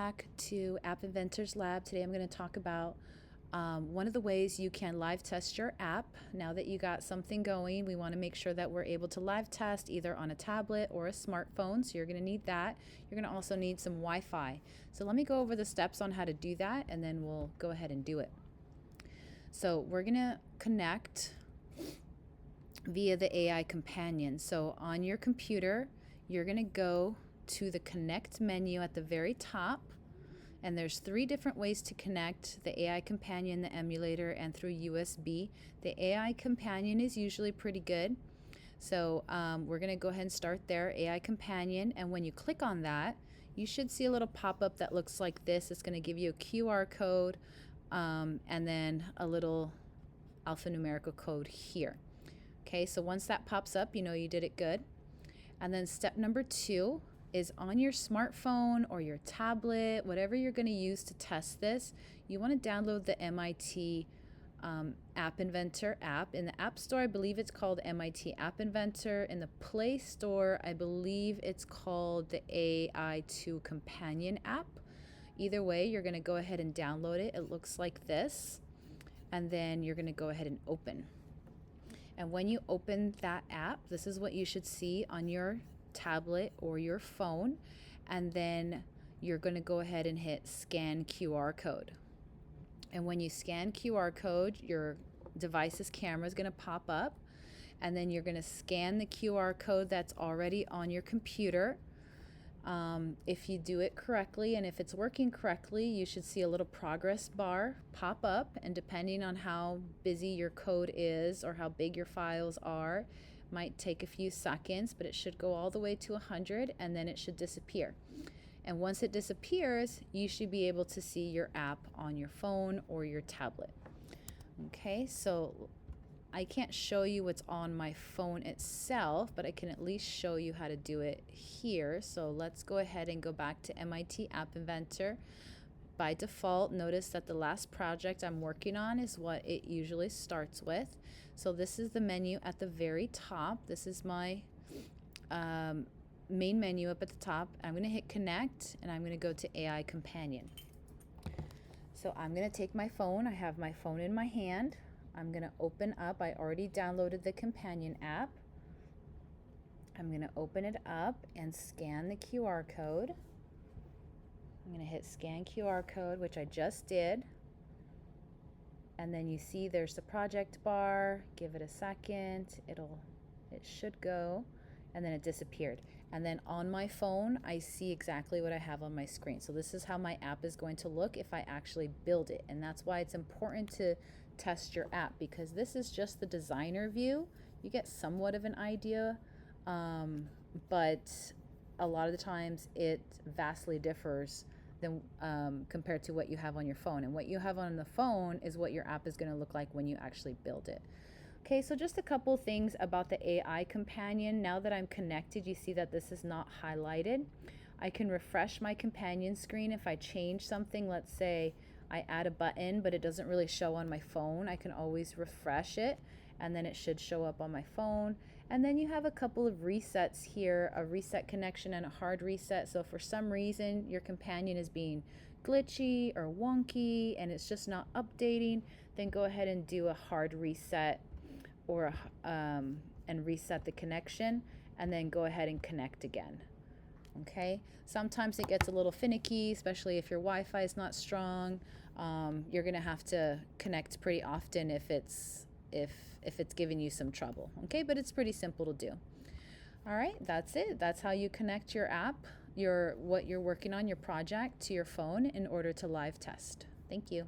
back to App Inventor's Lab. Today I'm going to talk about one of the ways you can live test your app. Now that you got something going, we want to make sure that we're able to live test either on a tablet or a smartphone. So you're going to need that. You're going to also need some Wi-Fi. So let me go over the steps on how to do that, and then we'll go ahead and do it. So we're going to connect via the AI companion. So on your computer, you're going to go to the connect menu at the very top, and there's 3 different ways to connect: the AI companion, the emulator, and through USB. The AI companion is usually pretty good, so we're going to go ahead and start there, AI companion. And when you click on that, you should see a little pop-up that looks like this. It's going to give you a QR code and then a little alphanumerical code here. Okay, so once that pops up, you know you did it good. And then step number 2 is on your smartphone or your tablet, whatever you're going to use to test this, you want to download the MIT App Inventor app. In the App Store, I believe it's called MIT App Inventor. In the Play Store, I believe it's called the AI2 Companion app. Either way, you're going to go ahead and download it. It looks like this. And then you're going to go ahead and open. And when you open that app, this is what you should see on your tablet or your phone. And then you're going to go ahead and hit scan QR code. And when you scan QR code, your device's camera is going to pop up. And then you're going to scan the QR code that's already on your computer. If you do it correctly and if it's working correctly, you should see a little progress bar pop up, and depending on how busy your code is or how big your files are, might take a few seconds, but it should go all the way to 100 and then it should disappear. And once it disappears, you should be able to see your app on your phone or your tablet. Okay, so I can't show you what's on my phone itself, but I can at least show you how to do it here. So let's go ahead and go back to MIT App Inventor. By default, notice that the last project I'm working on is what it usually starts with. So this is the menu at the very top. This is my main menu up at the top. I'm going to hit connect, and I'm going to go to AI companion. So I'm going to take my phone. I have my phone in my hand. I'm going to open up. I already downloaded the companion app. I'm going to open it up and scan the QR code. I'm going to hit scan QR code, which I just did. And then you see there's the project bar. Give it a second. It should go. And then it disappeared. And then on my phone, I see exactly what I have on my screen. So this is how my app is going to look if I actually build it. And that's why it's important to test your app, because this is just the designer view. You get somewhat of an idea, but a lot of the times it vastly differs than compared to what you have on your phone. And what you have on the phone is what your app is going to look like when you actually build it. Okay, so just a couple things about the AI companion. Now that I'm connected, you see that this is not highlighted. I can refresh my companion screen if I change something. Let's say I add a button, but it doesn't really show on my phone. I can always refresh it, and then it should show up on my phone. And then you have a couple of resets here, a reset connection and a hard reset. So for some reason your companion is being glitchy or wonky and it's just not updating, then go ahead and do a hard reset or and reset the connection, and then go ahead and connect again. Okay, sometimes it gets a little finicky, especially if your Wi-Fi is not strong. You're gonna have to connect pretty often if it's giving you some trouble. Okay, but it's pretty simple to do. All right, that's it. That's how you connect your app, what you're working on, your project, to your phone in order to live test. Thank you.